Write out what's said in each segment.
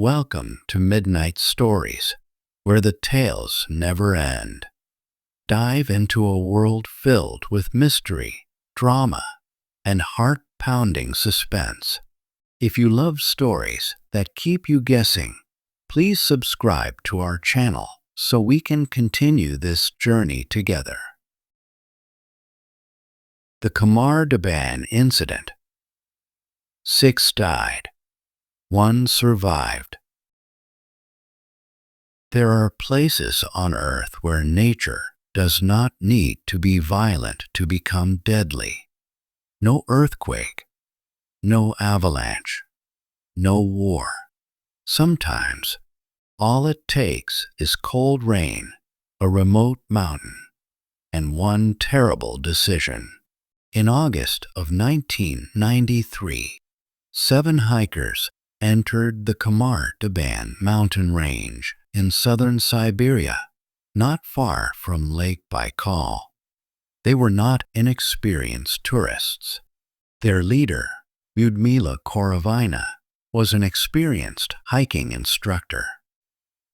Welcome to Midnight Stories, where the tales never end. Dive into a world filled with mystery, drama, and heart-pounding suspense. If you love stories that keep you guessing, please subscribe to our channel so we can continue this journey together. The Khamar-Daban Incident. 6 died. 1 survived. There are places on Earth where nature does not need to be violent to become deadly. No earthquake, no avalanche, no war. Sometimes, all it takes is cold rain, a remote mountain, and one terrible decision. In August of 1993, 7 hikers entered the Khamar-Daban mountain range in southern Siberia, not far from Lake Baikal. They were not inexperienced tourists. Their leader, Lyudmila Korovina, was an experienced hiking instructor.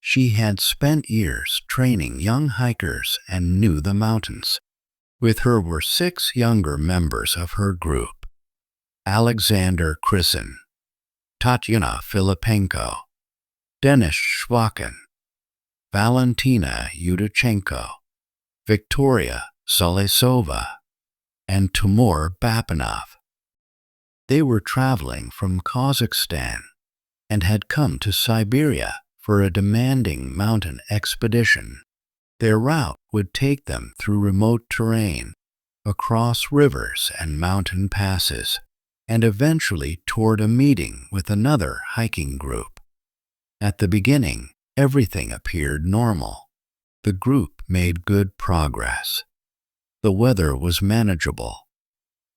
She had spent years training young hikers and knew the mountains. With her were 6 younger members of her group: Alexander Krisin, Tatiana Filipenko, Denis Shvakin, Valentina Utochenko, Victoria Salesova, and Timur Bapanov. They were traveling from Kazakhstan and had come to Siberia for a demanding mountain expedition. Their route would take them through remote terrain, across rivers and mountain passes, and eventually toward a meeting with another hiking group. At the beginning, everything appeared normal. The group made good progress. The weather was manageable.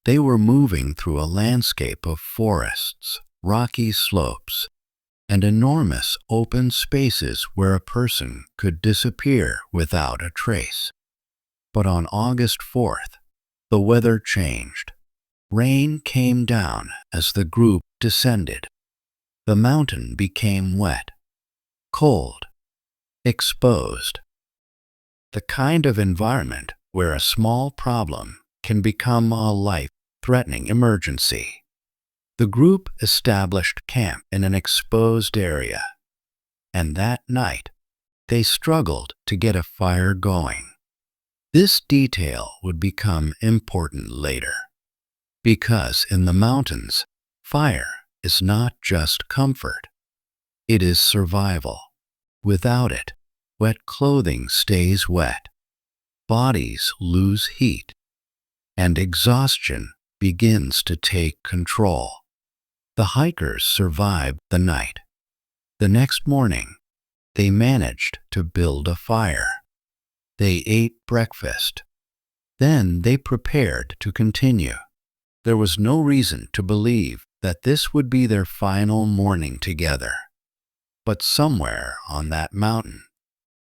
They were moving through a landscape of forests, rocky slopes, and enormous open spaces where a person could disappear without a trace. But on August 4th, the weather changed. Rain came down as the group descended. The mountain became wet, cold, exposed. The kind of environment where a small problem can become a life-threatening emergency. The group established camp in an exposed area, and that night, they struggled to get a fire going. This detail would become important later, because in the mountains, fire is not just comfort, it is survival. Without it, wet clothing stays wet, bodies lose heat, and exhaustion begins to take control. The hikers survived the night. The next morning, they managed to build a fire. They ate breakfast. Then they prepared to continue. There was no reason to believe that this would be their final morning together. But somewhere on that mountain,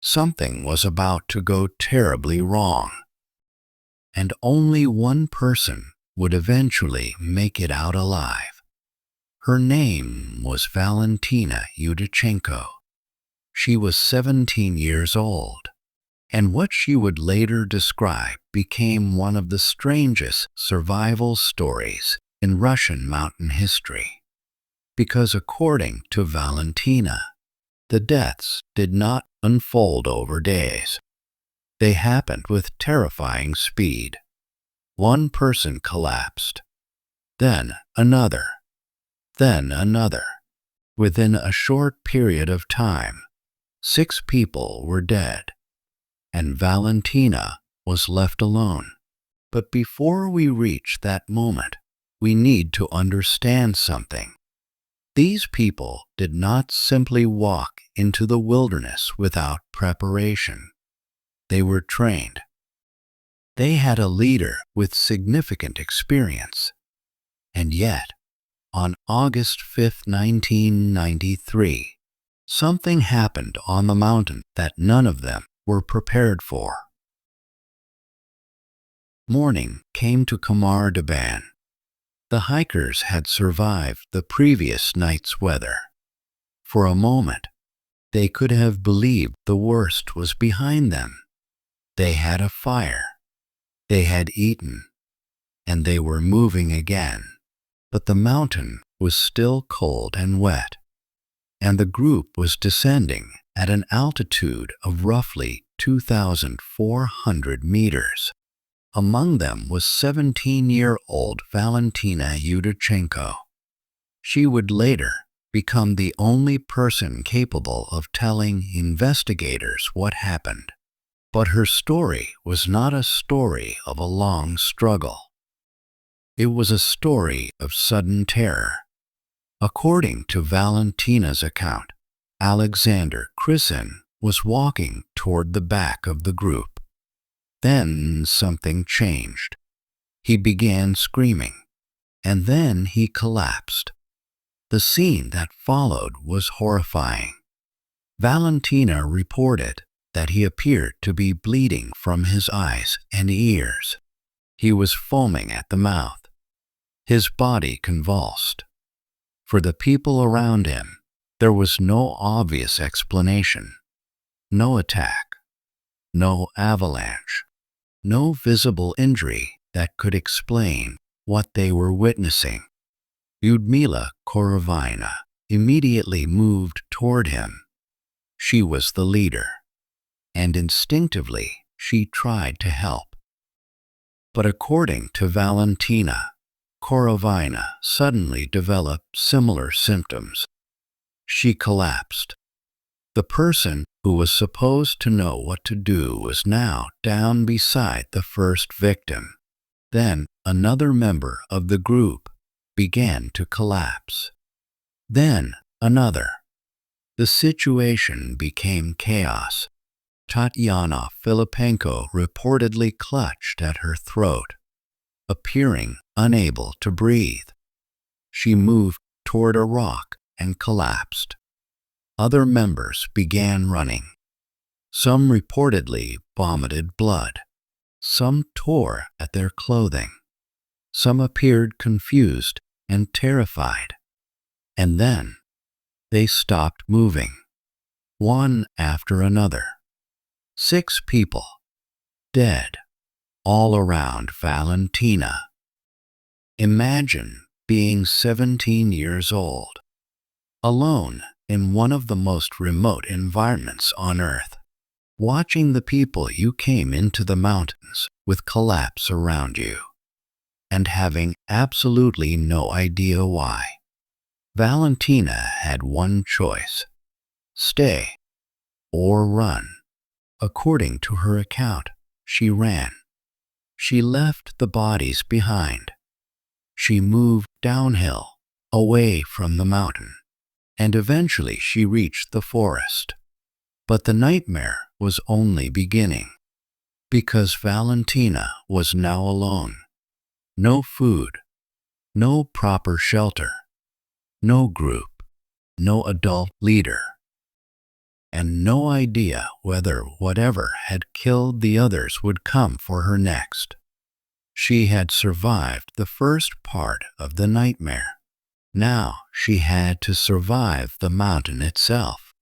something was about to go terribly wrong. And only one person would eventually make it out alive. Her name was Valentina Utochenko. She was 17 years old, and what she would later describe became one of the strangest survival stories in Russian mountain history. Because according to Valentina, the deaths did not unfold over days. They happened with terrifying speed. One person collapsed, then another, then another. Within a short period of time, 6 people were dead, and Valentina was left alone. But before we reach that moment, we need to understand something. These people did not simply walk into the wilderness without preparation. They were trained. They had a leader with significant experience. And yet, on August 5, 1993, something happened on the mountain that none of them were prepared for. Morning came to The hikers had survived the previous night's weather. For a moment, they could have believed the worst was behind them. They had a fire, they had eaten, and they were moving again. But the mountain was still cold and wet, and the group was descending at an altitude of roughly 2,400 meters. Among them was 17-year-old Valentina Utochenko. She would later become the only person capable of telling investigators what happened. But her story was not a story of a long struggle. It was a story of sudden terror. According to Valentina's account, Alexander Krisin was walking toward the back of the group. Then something changed. He began screaming, and then he collapsed. The scene that followed was horrifying. Valentina reported that he appeared to be bleeding from his eyes and ears. He was foaming at the mouth. His body convulsed. For the people around him, there was no obvious explanation. No attack, no avalanche, no visible injury that could explain what they were witnessing. Lyudmila Korovina immediately moved toward him. She was the leader, and instinctively she tried to help. But according to Valentina, Korovina suddenly developed similar symptoms. She collapsed. The person who was supposed to know what to do was now down beside the first victim. Then another member of the group began to collapse. Then another. The situation became chaos. Tatyana Filipenko reportedly clutched at her throat, appearing unable to breathe. She moved toward a rock and collapsed. Other members began running. Some reportedly vomited blood. Some tore at their clothing. Some appeared confused and terrified. And then they stopped moving, one after another. 6 people, dead, all around Valentina. Imagine being 17 years old, alone in one of the most remote environments on Earth, watching the people you came into the mountains with collapse around you, and having absolutely no idea why. Valentina had one choice: stay or run. According to her account, she ran. She left the bodies behind. She moved downhill, away from the mountain, and eventually she reached the forest. But the nightmare was only beginning, because Valentina was now alone. No food, no proper shelter, no group, no adult leader, and no idea whether whatever had killed the others would come for her next. She had survived the first part of the nightmare. Now she had to survive the mountain itself.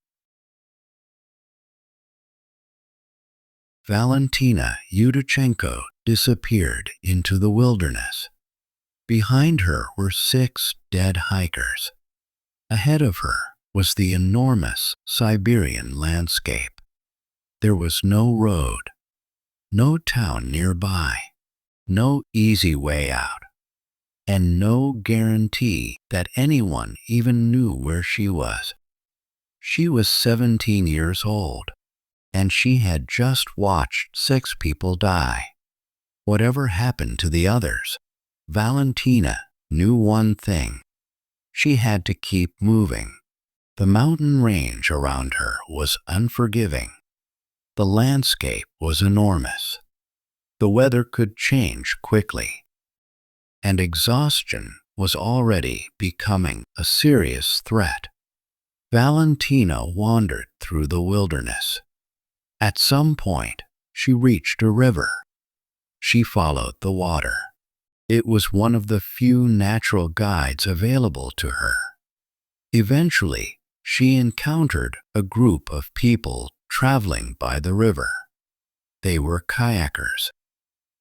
Valentina Utochenko disappeared into the wilderness. Behind her were 6 dead hikers. Ahead of her was the enormous Siberian landscape. There was no road, no town nearby, no easy way out, and no guarantee that anyone even knew where she was. She was 17 years old, and she had just watched 6 people die. Whatever happened to the others, Valentina knew one thing: she had to keep moving. The mountain range around her was unforgiving. The landscape was enormous. The weather could change quickly, and exhaustion was already becoming a serious threat. Valentina wandered through the wilderness. At some point, she reached a river. She followed the water. It was one of the few natural guides available to her. Eventually, She encountered a group of people traveling by the river. They were kayakers.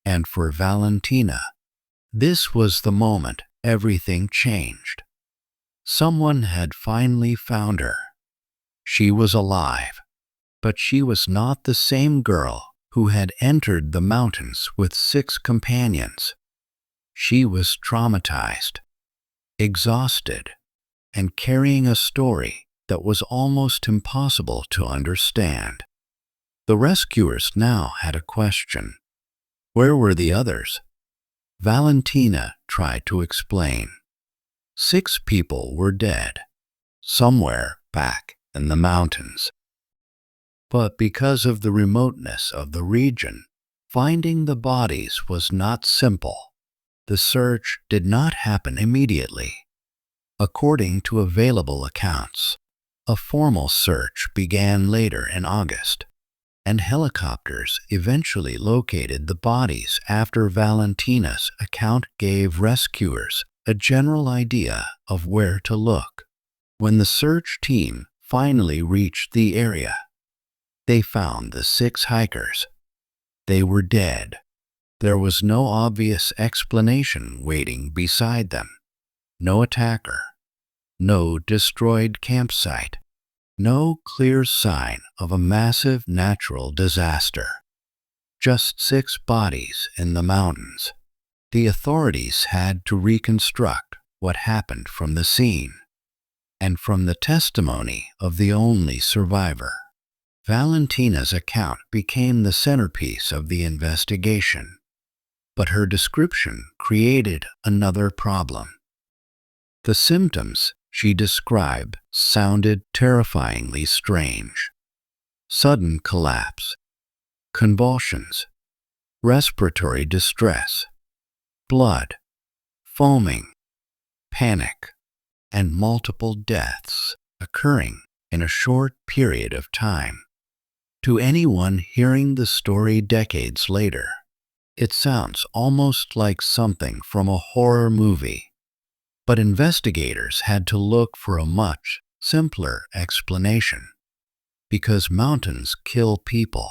And for Valentina, this was the moment everything changed. Someone had finally found her. She was alive, but she was not the same girl who had entered the mountains with 6 companions. She was traumatized, exhausted, and carrying a story that was almost impossible to understand. The rescuers now had a question. Where were the others? Valentina tried to explain. 6 people were dead, somewhere back in the mountains. But because of the remoteness of the region, finding the bodies was not simple. The search did not happen immediately. According to available accounts, a formal search began later in August, and helicopters eventually located the bodies after Valentina's account gave rescuers a general idea of where to look. When the search team finally reached the area, they found the 6 hikers. They were dead. There was no obvious explanation waiting beside them. No attacker. No destroyed campsite. No clear sign of a massive natural disaster. Just 6 bodies in the mountains. The authorities had to reconstruct what happened from the scene and from the testimony of the only survivor. Valentina's account became the centerpiece of the investigation, but her description created another problem. The symptoms she described sounded terrifyingly strange. Sudden collapse, convulsions, respiratory distress, blood, foaming, panic, and multiple deaths occurring in a short period of time. To anyone hearing the story decades later, it sounds almost like something from a horror movie. But investigators had to look for a much simpler explanation. Because mountains kill people,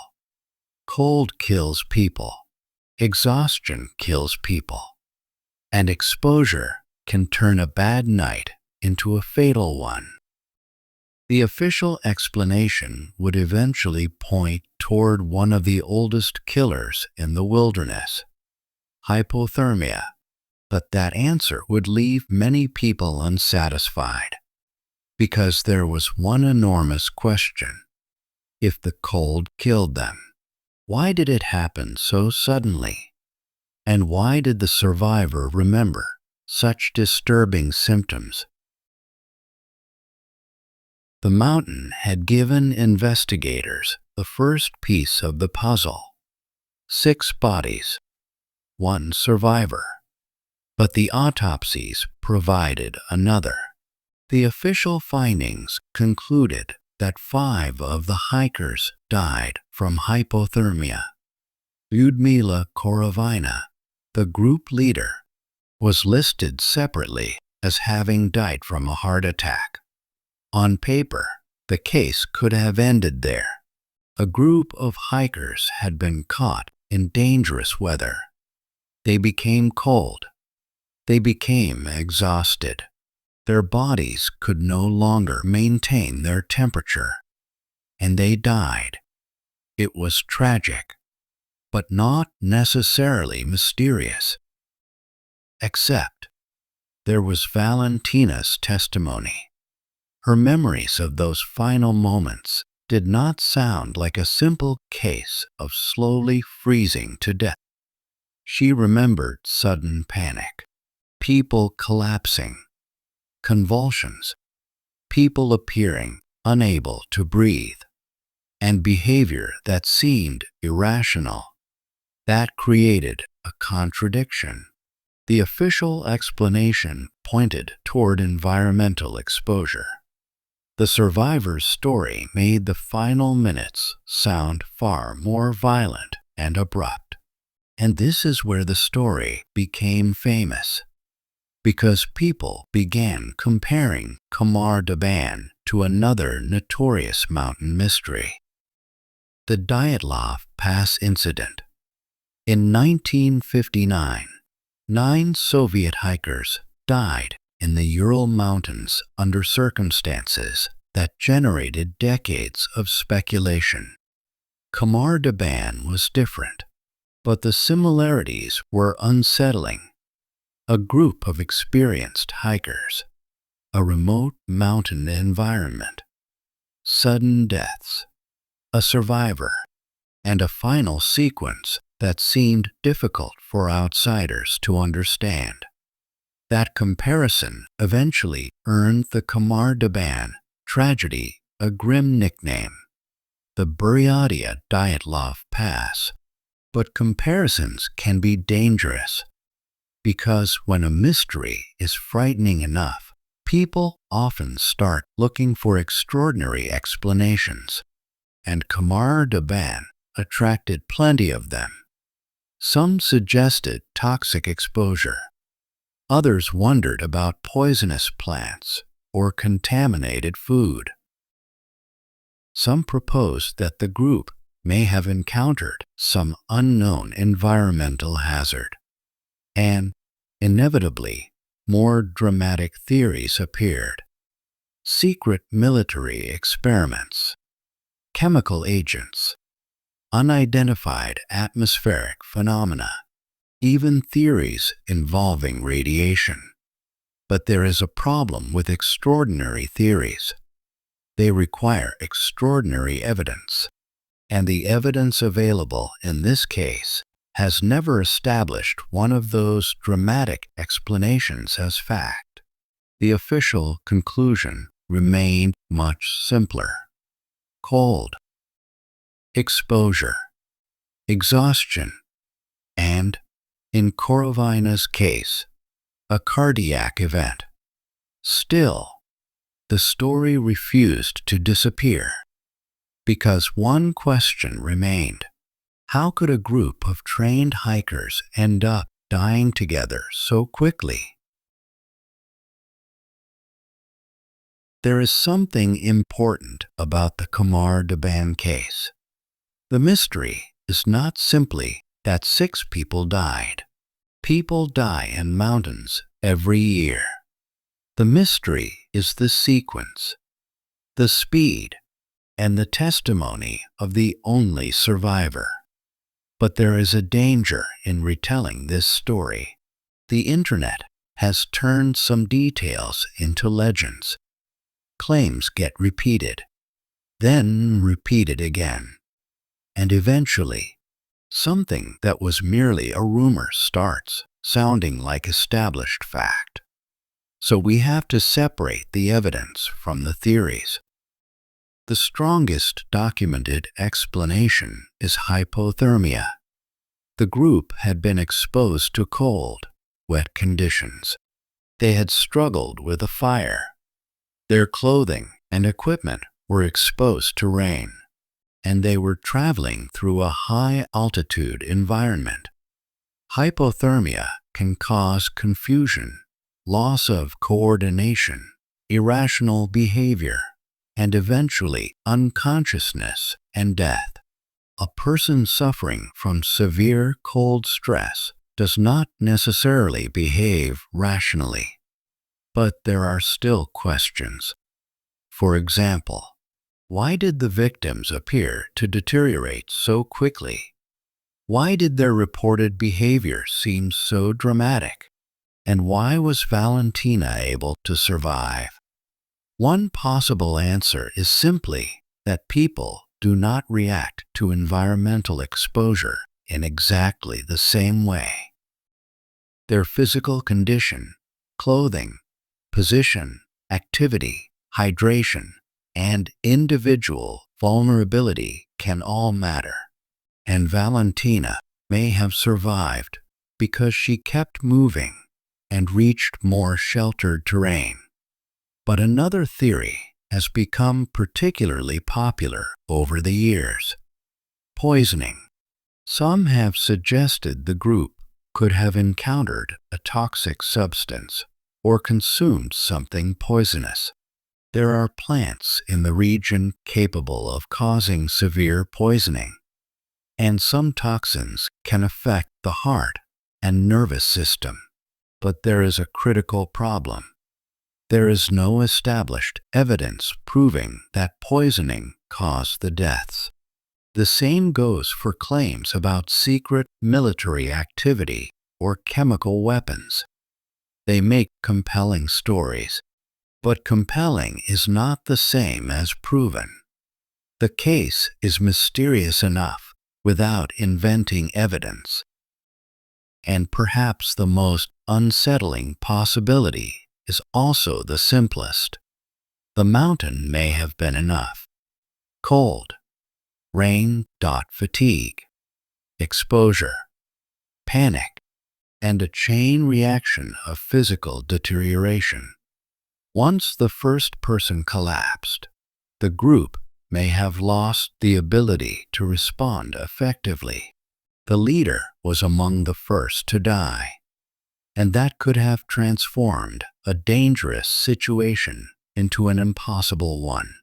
cold kills people, exhaustion kills people, and exposure can turn a bad night into a fatal one. The official explanation would eventually point toward one of the oldest killers in the wilderness, hypothermia. But that answer would leave many people unsatisfied, because there was one enormous question. If the cold killed them, why did it happen so suddenly? And why did the survivor remember such disturbing symptoms? The mountain had given investigators the first piece of the puzzle. 6 bodies, 1 survivor. But the autopsies provided another. The official findings concluded that 5 of the hikers died from hypothermia. Lyudmila Korovina, the group leader, was listed separately as having died from a heart attack. On paper, the case could have ended there. A group of hikers had been caught in dangerous weather. They became cold. They became exhausted. Their bodies could no longer maintain their temperature, and they died. It was tragic, but not necessarily mysterious. Except there was Valentina's testimony. Her memories of those final moments did not sound like a simple case of slowly freezing to death. She remembered sudden panic, people collapsing, convulsions, people appearing unable to breathe, and behavior that seemed irrational. That created a contradiction. The official explanation pointed toward environmental exposure. The survivor's story made the final minutes sound far more violent and abrupt. And this is where the story became famous. because people began comparing Khamar-Daban to another notorious mountain mystery, the Dyatlov Pass Incident. In 1959, 9 Soviet hikers died in the Ural Mountains under circumstances that generated decades of speculation. Khamar-Daban was different, but the similarities were unsettling. A group of experienced hikers, a remote mountain environment, sudden deaths, a survivor, and a final sequence that seemed difficult for outsiders to understand. That comparison eventually earned the Khamar-Daban tragedy a grim nickname, the Buryatia Dyatlov Pass. But comparisons can be dangerous, because when a mystery is frightening enough, people often start looking for extraordinary explanations, and Khamar-Daban attracted plenty of them. Some suggested toxic exposure. Others wondered about poisonous plants or contaminated food. Some proposed that the group may have encountered some unknown environmental hazard. And, inevitably, more dramatic theories appeared. Secret military experiments, chemical agents, unidentified atmospheric phenomena, even theories involving radiation. But there is a problem with extraordinary theories. They require extraordinary evidence, and the evidence available in this case has never established one of those dramatic explanations as fact. The official conclusion remained much simpler. Cold, exposure, exhaustion, and, in Korovina's case, a cardiac event. Still, the story refused to disappear, because one question remained. How could a group of trained hikers end up dying together so quickly? There is something important about the Khamar-Daban case. The mystery is not simply that 6 people died. People die in mountains every year. The mystery is the sequence, the speed, and the testimony of the only survivor. But there is a danger in retelling this story. The internet has turned some details into legends. Claims get repeated, then repeated again, and eventually, something that was merely a rumor starts sounding like established fact. So we have to separate the evidence from the theories. The strongest documented explanation is hypothermia. The group had been exposed to cold, wet conditions. They had struggled with a fire. Their clothing and equipment were exposed to rain, and they were traveling through a high-altitude environment. Hypothermia can cause confusion, loss of coordination, irrational behavior, and eventually unconsciousness and death. A person suffering from severe cold stress does not necessarily behave rationally. But there are still questions. For example, why did the victims appear to deteriorate so quickly? Why did their reported behavior seem so dramatic? And why was Valentina able to survive? One possible answer is simply that people do not react to environmental exposure in exactly the same way. Their physical condition, clothing, position, activity, hydration, and individual vulnerability can all matter. And Valentina may have survived because she kept moving and reached more sheltered terrain. But another theory has become particularly popular over the years: poisoning. Some have suggested the group could have encountered a toxic substance, or consumed something poisonous. There are plants in the region capable of causing severe poisoning, and some toxins can affect the heart and nervous system. But there is a critical problem. There is no established evidence proving that poisoning caused the deaths. The same goes for claims about secret military activity or chemical weapons. They make compelling stories, but compelling is not the same as proven. The case is mysterious enough without inventing evidence. And perhaps the most unsettling possibility is also the simplest. The mountain may have been enough. Cold, rain, fatigue, exposure, panic, and a chain reaction of physical deterioration. Once the first person collapsed, the group may have lost the ability to respond effectively. The leader was among the first to die, and that could have transformed a dangerous situation into an impossible one.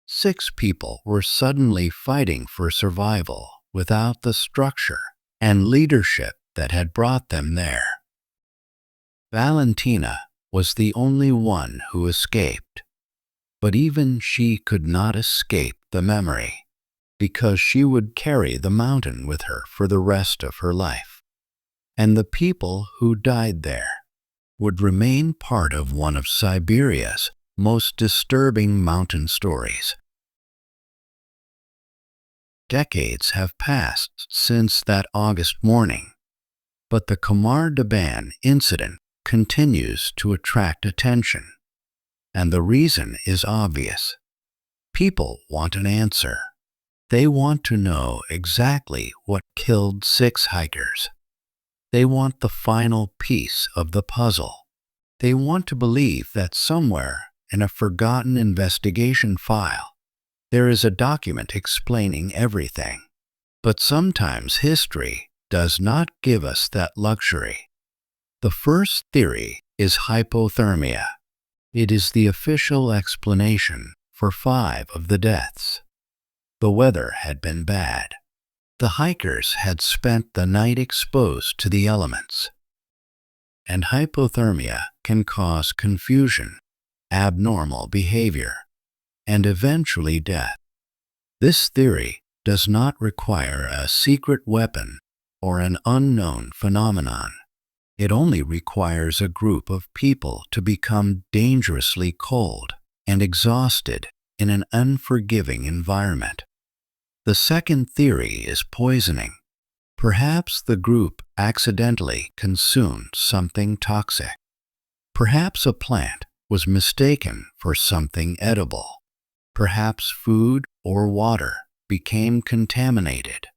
6 people were suddenly fighting for survival without the structure and leadership that had brought them there. Valentina was the only one who escaped, but even she could not escape the memory, because she would carry the mountain with her for the rest of her life. And the people who died there would remain part of one of Siberia's most disturbing mountain stories. Decades have passed since that August morning, but the Khamar-Daban Incident continues to attract attention, and the reason is obvious. People want an answer. They want to know exactly what killed 6 hikers. They want the final piece of the puzzle. They want to believe that somewhere in a forgotten investigation file, there is a document explaining everything. But sometimes history does not give us that luxury. The first theory is hypothermia. It is the official explanation for 5 of the deaths. The weather had been bad. The hikers had spent the night exposed to the elements. And hypothermia can cause confusion, abnormal behavior, and eventually death. This theory does not require a secret weapon or an unknown phenomenon. It only requires a group of people to become dangerously cold and exhausted in an unforgiving environment. The second theory is poisoning. Perhaps the group accidentally consumed something toxic. Perhaps a plant was mistaken for something edible. Perhaps food or water became contaminated.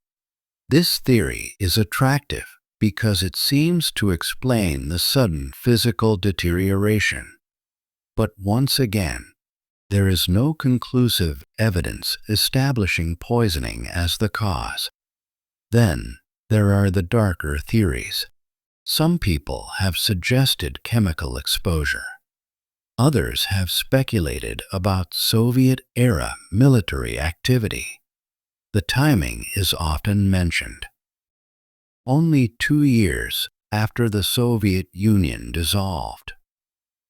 This theory is attractive because it seems to explain the sudden physical deterioration. But once again, there is no conclusive evidence establishing poisoning as the cause. Then there are the darker theories. Some people have suggested chemical exposure. Others have speculated about Soviet-era military activity. The timing is often mentioned. Only 2 years after the Soviet Union dissolved,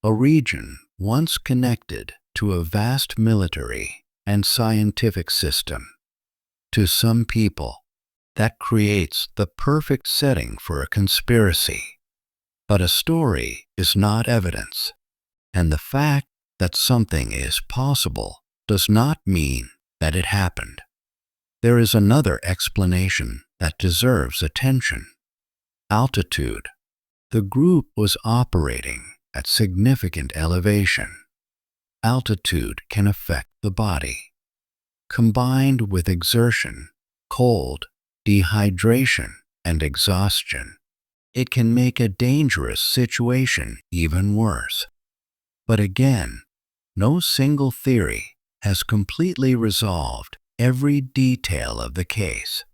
a region once connected to a vast military and scientific system. To some people, that creates the perfect setting for a conspiracy. But a story is not evidence, and the fact that something is possible does not mean that it happened. There is another explanation that deserves attention. Altitude. The group was operating at significant elevation. Altitude can affect the body. Combined with exertion, cold, dehydration, and exhaustion, it can make a dangerous situation even worse. But again, no single theory has completely resolved every detail of the case,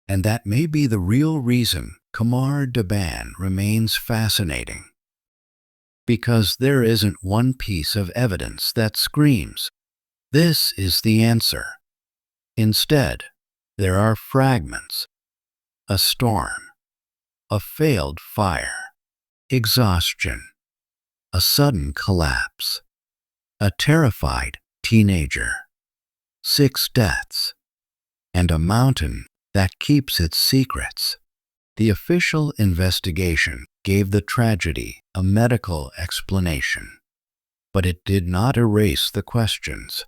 and that may be the real reason Khamar-Daban remains fascinating. Because there isn't one piece of evidence that screams, "This is the answer." Instead, there are fragments: a storm, a failed fire, exhaustion, a sudden collapse, a terrified teenager, 6 deaths, and a mountain that keeps its secrets. The official investigation gave the tragedy a medical explanation, but it did not erase the questions.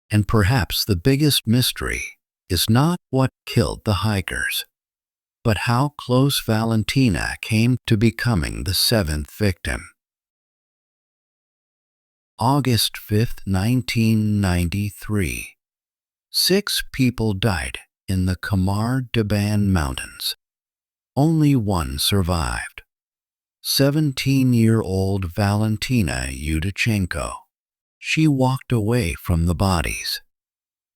And perhaps the biggest mystery is not what killed the hikers, but how close Valentina came to becoming the 7th victim. August 5, 1993. 6 people died in the Khamar-Daban Mountains. Only one survived: 17-year-old Valentina Utochenko. She walked away from the bodies,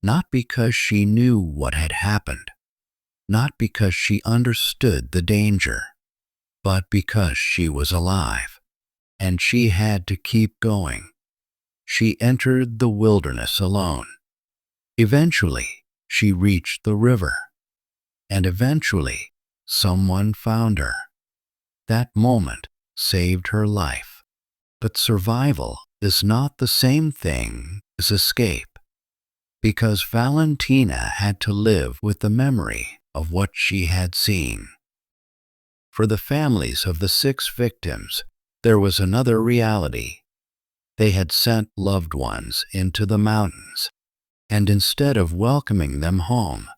not because she knew what had happened, not because she understood the danger, but because she was alive, and she had to keep going. She entered the wilderness alone. Eventually, she reached the river, and eventually, someone found her. That moment saved her life. But survival is not the same thing as escape, because Valentina had to live with the memory of what she had seen. For the families of the 6 victims, there was another reality. They had sent loved ones into the mountains, and instead of welcoming them home,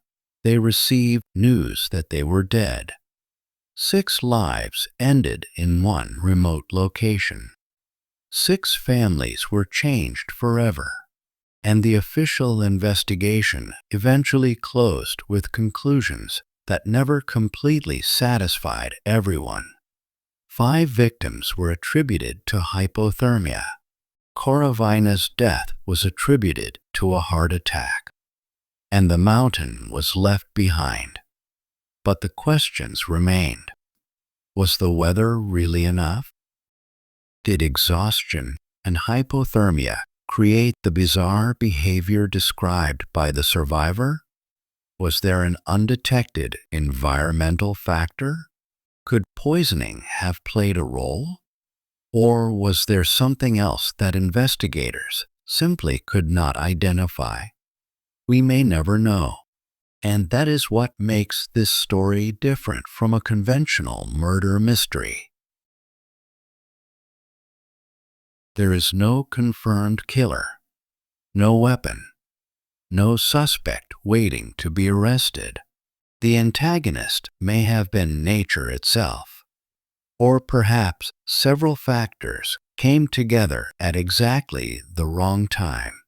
they received news that they were dead. 6 lives ended in one remote location. 6 families were changed forever, and the official investigation eventually closed with conclusions that never completely satisfied everyone. 5 victims were attributed to hypothermia. Korovina's death was attributed to a heart attack, and the mountain was left behind. But the questions remained. Was the weather really enough? Did exhaustion and hypothermia create the bizarre behavior described by the survivor? Was there an undetected environmental factor? Could poisoning have played a role? Or was there something else that investigators simply could not identify? We may never know. And that is what makes this story different from a conventional murder mystery. There is no confirmed killer, no weapon, no suspect waiting to be arrested. The antagonist may have been nature itself, or perhaps several factors came together at exactly the wrong time.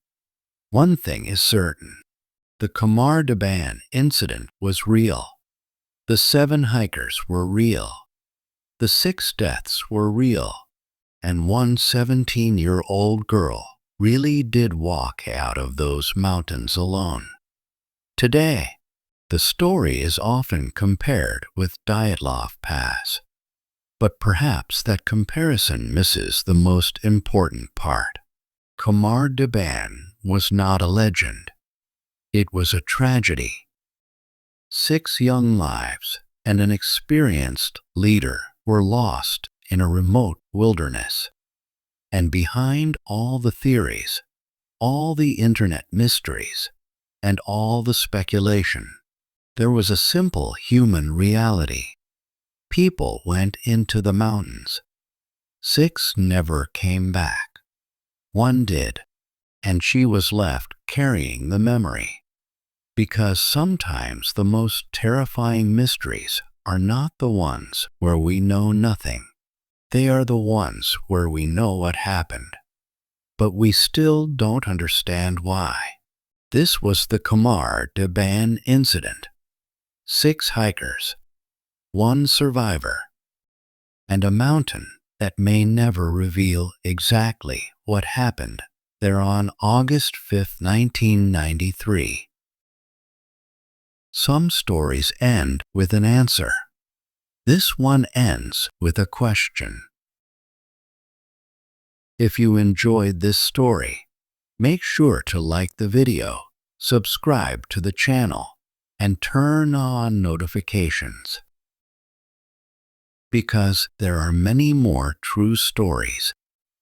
One thing is certain: the Khamar-Daban incident was real. The 7 hikers were real. The 6 deaths were real. And one 17-year-old girl really did walk out of those mountains alone. Today, the story is often compared with Dyatlov Pass. But perhaps that comparison misses the most important part. Khamar-Daban was not a legend. It was a tragedy. 6 young lives and an experienced leader were lost in a remote wilderness. And behind all the theories, all the internet mysteries, and all the speculation, there was a simple human reality. People went into the mountains. 6 never came back. 1 did, and she was left carrying the memory. Because sometimes the most terrifying mysteries are not the ones where we know nothing. They are the ones where we know what happened, but we still don't understand why. This was the Khamar-Daban Incident. 6 hikers, 1 survivor, and a mountain that may never reveal exactly what happened there on August 5, 1993. Some stories end with an answer. This one ends with a question. If you enjoyed this story, make sure to like the video, subscribe to the channel, and turn on notifications. Because there are many more true stories,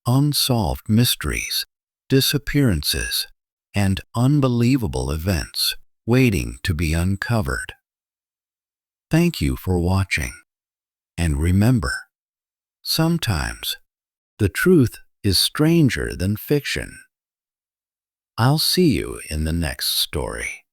unsolved mysteries, disappearances, and unbelievable events waiting to be uncovered. Thank you for watching. And remember, sometimes the truth is stranger than fiction. I'll see you in the next story.